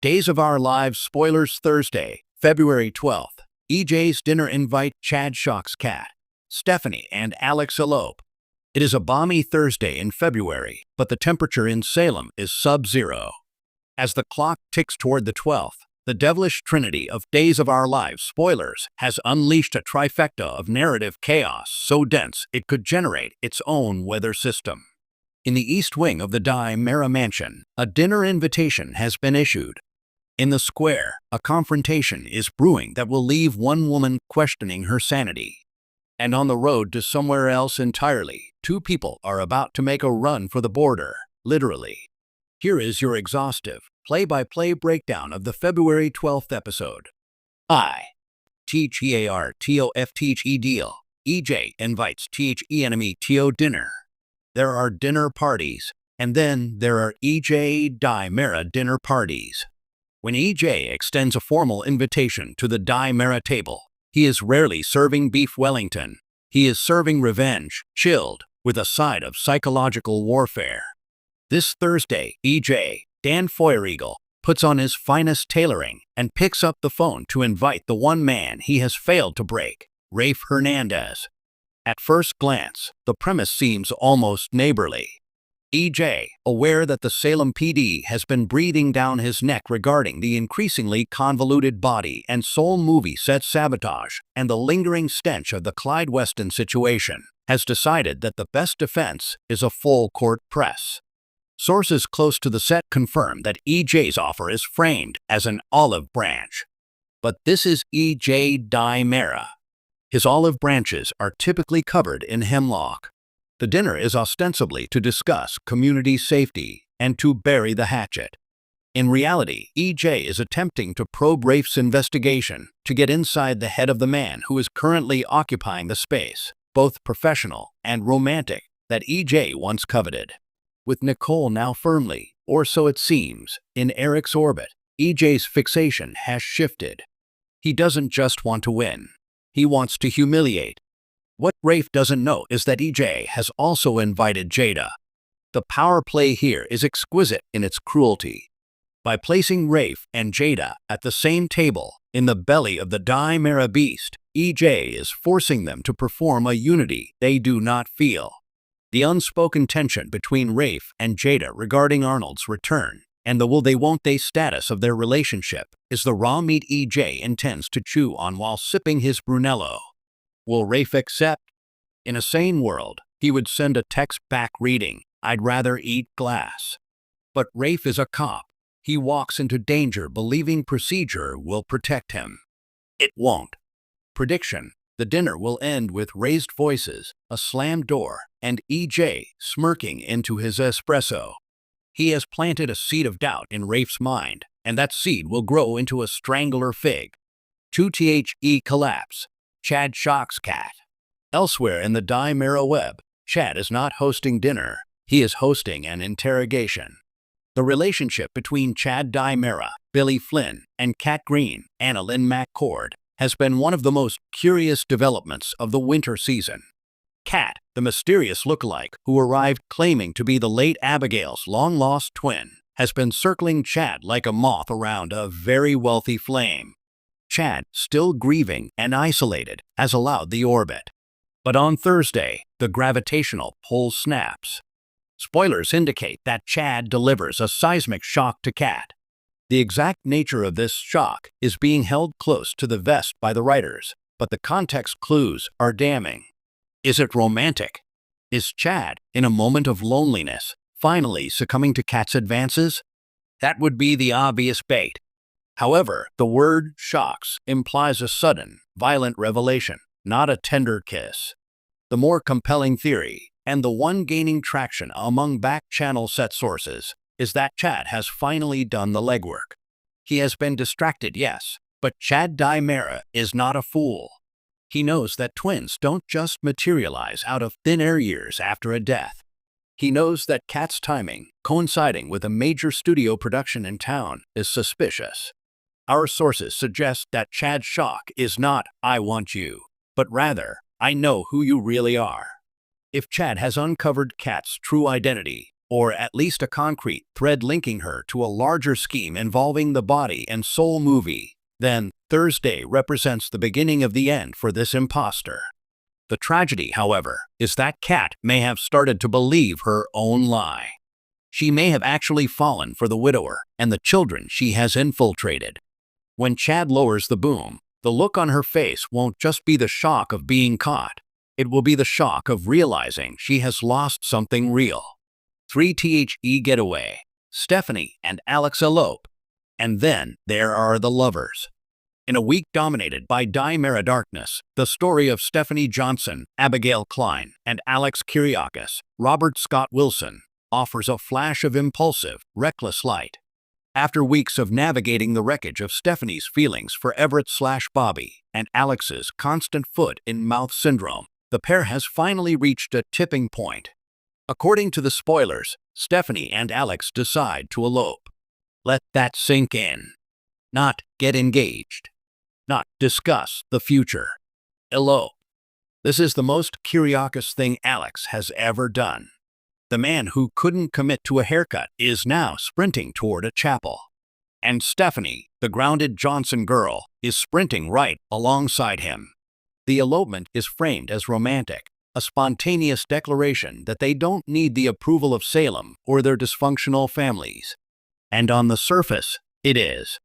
Days of Our Lives spoilers Thursday, February 12th. EJ's dinner invite Chad shocks Kat, Stephanie, and Alex Elope. It is a balmy Thursday in February, but the temperature in Salem is sub-zero. As the clock ticks toward the 12th, the devilish trinity of Days of Our Lives spoilers has unleashed a trifecta of narrative chaos so dense it could generate its own weather system. In the east wing of the DOOL mansion, a dinner invitation has been issued. In the square, a confrontation is brewing that will leave one woman questioning her sanity. And on the road to somewhere else entirely, two people are about to make a run for the border, literally. Here is your exhaustive, play-by-play breakdown of the February 12th episode. Teach deal. EJ invites enemy to dinner. There are dinner parties, and then there are EJ dinner parties. When EJ extends a formal invitation to the dinner table, he is rarely serving beef Wellington. He is serving revenge, chilled, with a side of psychological warfare. This Thursday, EJ, Dan Feuereagle, puts on his finest tailoring and picks up the phone to invite the one man he has failed to break, Rafe Hernandez. At first glance, the premise seems almost neighborly. EJ, aware that the Salem PD has been breathing down his neck regarding the increasingly convoluted body and soul movie set sabotage and the lingering stench of the Clyde Weston situation, has decided that the best defense is a full-court press. Sources close to the set confirm that EJ's offer is framed as an olive branch. But this is EJ Dimera. His olive branches are typically covered in hemlock. The dinner is ostensibly to discuss community safety and to bury the hatchet. In reality, EJ is attempting to probe Rafe's investigation to get inside the head of the man who is currently occupying the space, both professional and romantic, that EJ once coveted. With Nicole now firmly, or so it seems, in Eric's orbit, EJ's fixation has shifted. He doesn't just want to win. He wants to humiliate. What Rafe doesn't know is that EJ has also invited Jada. The power play here is exquisite in its cruelty. By placing Rafe and Jada at the same table, in the belly of the Dimera beast, EJ is forcing them to perform a unity they do not feel. The unspoken tension between Rafe and Jada regarding Arnold's return and the will-they-won't-they status of their relationship is the raw meat EJ intends to chew on while sipping his Brunello. Will Rafe accept? In a sane world, he would send a text back reading, "I'd rather eat glass." But Rafe is a cop. He walks into danger believing procedure will protect him. It won't. Prediction: the dinner will end with raised voices, a slammed door, and EJ smirking into his espresso. He has planted a seed of doubt in Rafe's mind, and that seed will grow into a strangler fig. 2THE collapse. Chad shocks Kat. Elsewhere in the Dimera web, Chad is not hosting dinner, he is hosting an interrogation. The relationship between Chad Dimera, Billy Flynn, and Kat Green, Annalyn McCord, has been one of the most curious developments of the winter season. Kat, the mysterious lookalike who arrived claiming to be the late Abigail's long-lost twin, has been circling Chad like a moth around a very wealthy flame. Chad, still grieving and isolated, has allowed the orbit. But on Thursday, the gravitational pull snaps. Spoilers indicate that Chad delivers a seismic shock to Kat. The exact nature of this shock is being held close to the vest by the writers, but the context clues are damning. Is it romantic? Is Chad, in a moment of loneliness, finally succumbing to Kat's advances? That would be the obvious bait. However, the word shocks implies a sudden, violent revelation, not a tender kiss. The more compelling theory, and the one gaining traction among back-channel set sources, is that Chad has finally done the legwork. He has been distracted, yes, but Chad Dimera is not a fool. He knows that twins don't just materialize out of thin air years after a death. He knows that Kat's timing, coinciding with a major studio production in town, is suspicious. Our sources suggest that Chad's shock is not, "I want you," but rather, "I know who you really are." If Chad has uncovered Kat's true identity, or at least a concrete thread linking her to a larger scheme involving the body and soul movie, then Thursday represents the beginning of the end for this imposter. The tragedy, however, is that Kat may have started to believe her own lie. She may have actually fallen for the widower and the children she has infiltrated. When Chad lowers the boom, the look on her face won't just be the shock of being caught. It will be the shock of realizing she has lost something real. 3THE getaway, Stephanie and Alex elope. And then there are the lovers. In a week dominated by Dimera darkness, the story of Stephanie Johnson, Abigail Klein, and Alex Kyriakis, Robert Scott Wilson, offers a flash of impulsive, reckless light. After weeks of navigating the wreckage of Stephanie's feelings for Everett/Bobby and Alex's constant foot-in-mouth syndrome, the pair has finally reached a tipping point. According to the spoilers, Stephanie and Alex decide to elope. Let that sink in. Not get engaged. Not discuss the future. Elope. This is the most Kyriakis thing Alex has ever done. The man who couldn't commit to a haircut is now sprinting toward a chapel. And Stephanie, the grounded Johnson girl, is sprinting right alongside him. The elopement is framed as romantic, a spontaneous declaration that they don't need the approval of Salem or their dysfunctional families. And on the surface, it is.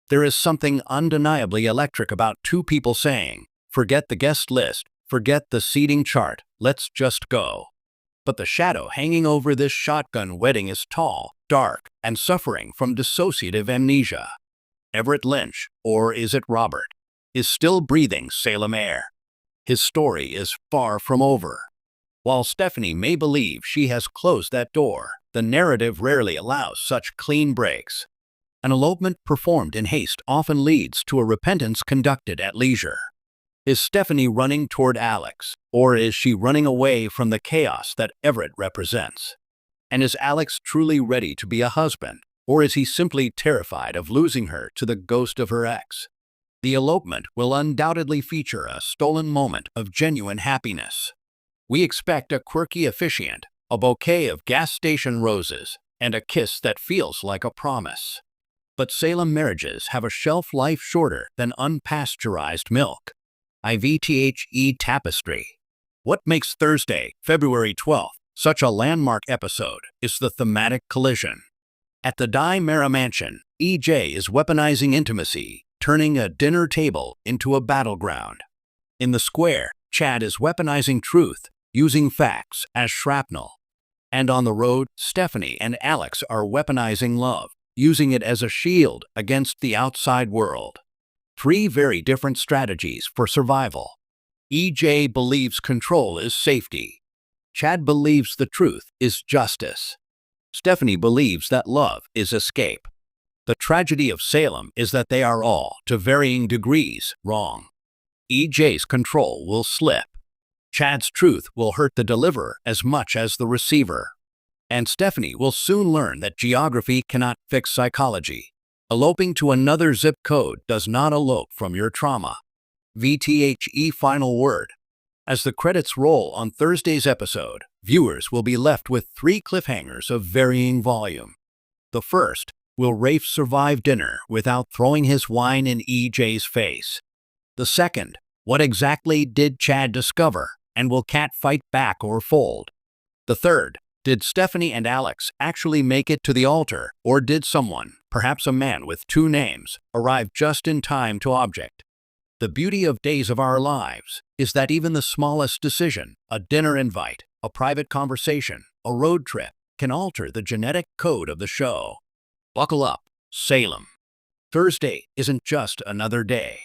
There is something undeniably electric about two people saying, "Forget the guest list, forget the seating chart, let's just go." But the shadow hanging over this shotgun wedding is tall, dark, and suffering from dissociative amnesia. Everett Lynch, or is it Robert, is still breathing Salem air. His story is far from over. While Stephanie may believe she has closed that door, the narrative rarely allows such clean breaks. An elopement performed in haste often leads to a repentance conducted at leisure. Is Stephanie running toward Alex, or is she running away from the chaos that Everett represents? And is Alex truly ready to be a husband, or is he simply terrified of losing her to the ghost of her ex? The elopement will undoubtedly feature a stolen moment of genuine happiness. We expect a quirky officiant, a bouquet of gas station roses, and a kiss that feels like a promise. But Salem marriages have a shelf life shorter than unpasteurized milk. IVTHE Tapestry. What makes Thursday, February 12th, such a landmark episode is the thematic collision. At the Dimera mansion, EJ is weaponizing intimacy, turning a dinner table into a battleground. In the square, Chad is weaponizing truth, using facts as shrapnel. And on the road, Stephanie and Alex are weaponizing love, using it as a shield against the outside world. Three very different strategies for survival. EJ believes control is safety. Chad believes the truth is justice. Stephanie believes that love is escape. The tragedy of Salem is that they are all, to varying degrees, wrong. EJ's control will slip. Chad's truth will hurt the deliverer as much as the receiver. And Stephanie will soon learn that geography cannot fix psychology. Eloping to another zip code does not elope from your trauma. VTHE final word. As the credits roll on Thursday's episode, viewers will be left with three cliffhangers of varying volume. The first, will Rafe survive dinner without throwing his wine in EJ's face? The second, what exactly did Chad discover, and will Kat fight back or fold? The third, did Stephanie and Alex actually make it to the altar, or did someone, perhaps a man with two names, arrive just in time to object? The beauty of Days of Our Lives is that even the smallest decision, a dinner invite, a private conversation, a road trip, can alter the genetic code of the show. Buckle up, Salem. Thursday isn't just another day.